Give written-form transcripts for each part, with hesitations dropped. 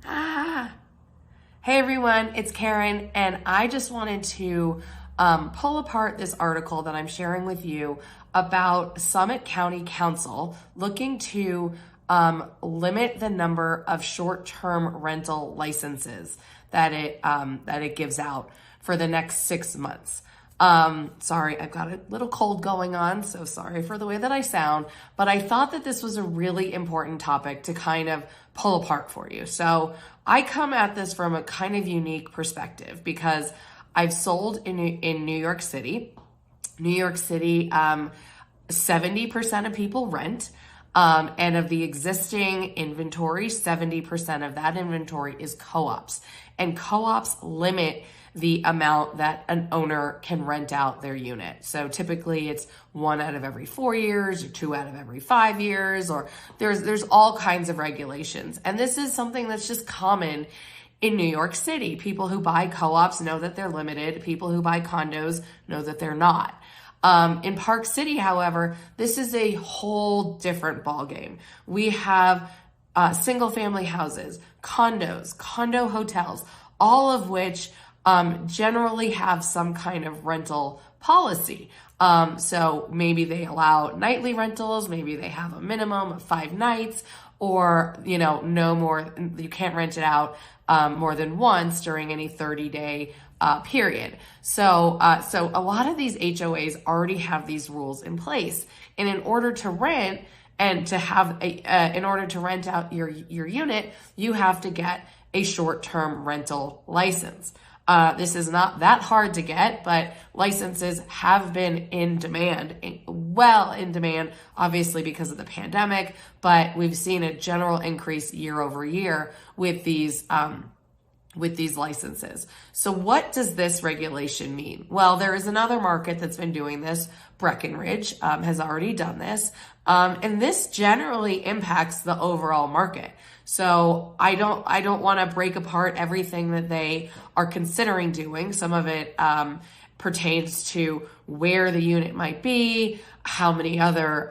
Ah. Hey everyone, it's Karen, and I just wanted to pull apart this article that I'm sharing with you about Summit County Council looking to limit the number of short-term rental licenses that it gives out for the next 6 months. Sorry, I've got a little cold going on, so sorry for the way that I sound, but I thought that this was a really important topic to kind of pull apart for you. So I come at this from a kind of unique perspective because I've sold in New York City. New York City, 70% of people rent. And of the existing inventory, 70% of that inventory is co-ops. And co-ops limit the amount that an owner can rent out their unit. So typically it's 1 out of every 4 years or 2 out of every 5 years, or there's all kinds of regulations. And this is something that's just common in New York City. People who buy co-ops know that they're limited. People who buy condos know that they're not. In Park City, however, this is a whole different ballgame. We have single family houses, condos, condo hotels, all of which generally have some kind of rental policy. So maybe they allow nightly rentals, maybe they have a minimum of 5 nights, or, no more, you can't rent it out more than once during any 30-day period. So a lot of these HOAs already have these rules in place. And in order to rent and to have in order to rent out your unit, you have to get a short-term rental license. This is not that hard to get, but licenses have been in demand, in demand, obviously because of the pandemic, but we've seen a general increase year over year with these licenses. So what does this regulation mean? Well, there is another market that's been doing this. Breckenridge has already done this. And this generally impacts the overall market. So I don't want to break apart everything that they are considering doing. Some of it pertains to where the unit might be, how many other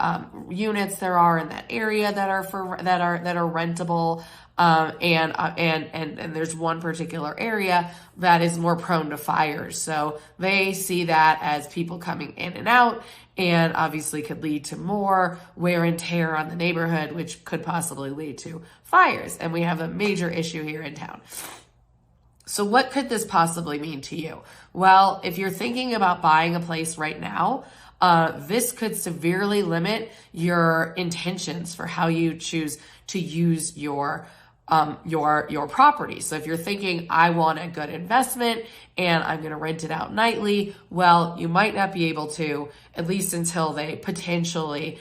units there are in that area that are rentable, and there's one particular area that is more prone to fires. So they see that as people coming in and out, and obviously could lead to more wear and tear on the neighborhood, which could possibly lead to fires. And we have a major issue here in town. So what could this possibly mean to you? Well, if you're thinking about buying a place right now, this could severely limit your intentions for how you choose to use your property. So if you're thinking, I want a good investment and I'm going to rent it out nightly, well, you might not be able to, at least until they potentially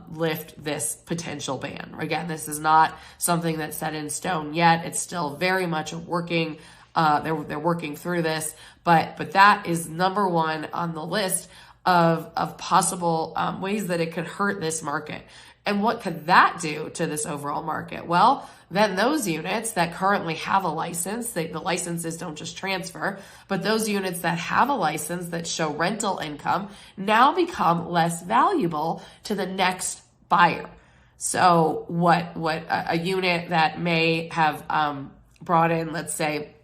lift this potential ban. Again, this is not something that's set in stone yet. It's still very much a working, they're working through this, but that is number one on the list of possible ways that it could hurt this market. And what could that do to this overall market? Well, then those units that currently have a license, the licenses don't just transfer, but those units that have a license that show rental income now become less valuable to the next buyer. So what a unit that may have brought in, let's say,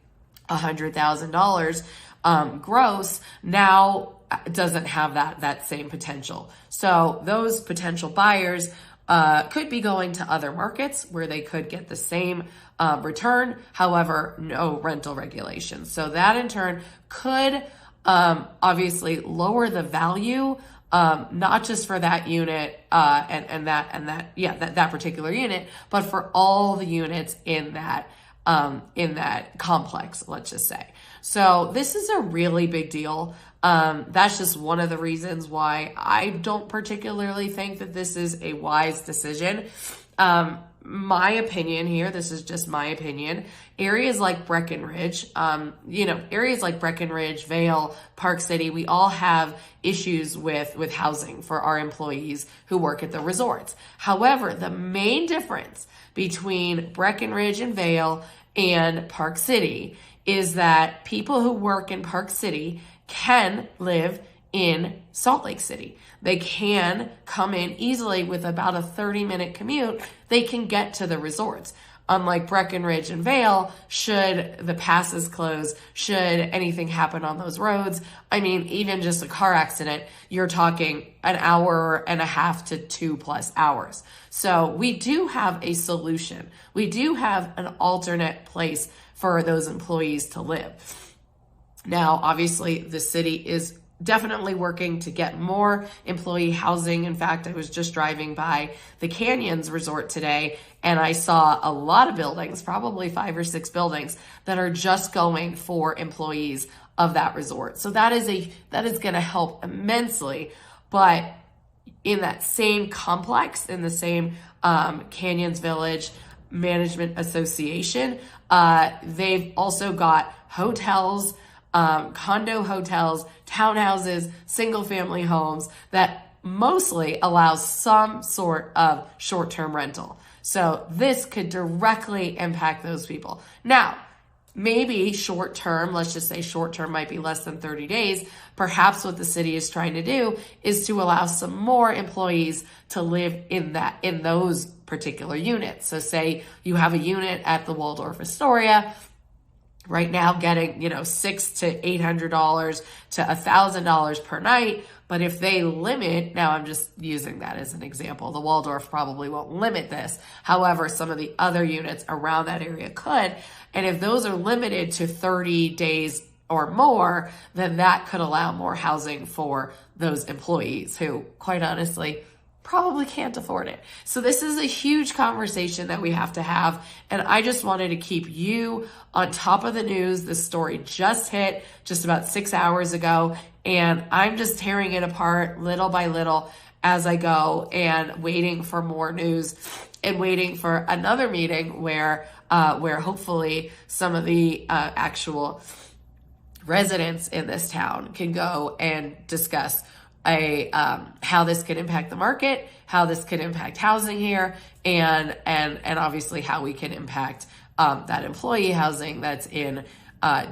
$100,000 gross, now doesn't have that same potential. So those potential buyers could be going to other markets where they could get the same return, however, no rental regulations. So that in turn could obviously lower the value, not just for that unit that particular unit, but for all the units in that complex, let's just say. So this is a really big deal. That's just one of the reasons why I don't particularly think that this is a wise decision. My opinion here, this is just my opinion, areas like Breckenridge, Vail, Park City, we all have issues with housing for our employees who work at the resorts. However, the main difference between Breckenridge and Vail and Park City is that people who work in Park City can live in Salt Lake City. They can come in easily with about a 30-minute commute. They can get to the resorts. Unlike Breckenridge and Vail, should the passes close, should anything happen on those roads, I mean, even just a car accident, you're talking an hour and a half to 2+ hours. So we do have a solution. We do have an alternate place for those employees to live. Now, obviously, the city is definitely working to get more employee housing. In fact, I was just driving by the Canyons Resort today, and I saw a lot of buildings, probably 5 or 6 buildings, that are just going for employees of that resort. So that is going to help immensely. But in that same complex, in the same Canyons Village Management Association, they've also got hotels, condo hotels, townhouses, single family homes that mostly allows some sort of short-term rental. So this could directly impact those people. Now, maybe short-term, let's just say short-term might be less than 30 days. Perhaps what the city is trying to do is to allow some more employees to live in those particular units. So say you have a unit at the Waldorf Astoria, right now getting, $600 to $800 to $1,000 per night. But if they limit, now I'm just using that as an example, the Waldorf probably won't limit this. However, some of the other units around that area could. And if those are limited to 30 days or more, then that could allow more housing for those employees who, quite honestly, probably can't afford it. So this is a huge conversation that we have to have. And I just wanted to keep you on top of the news. This story just hit just about 6 hours ago. And I'm just tearing it apart little by little as I go and waiting for more news and waiting for another meeting where hopefully some of the actual residents in this town can go and discuss how this could impact the market, how this could impact housing here, and obviously how we can impact that employee housing that's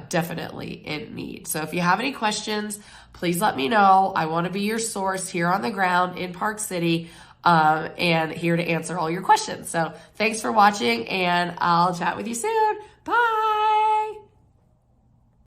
definitely in need. So if you have any questions, please let me know. I want to be your source here on the ground in Park City, and here to answer all your questions. So thanks for watching, and I'll chat with you soon. Bye.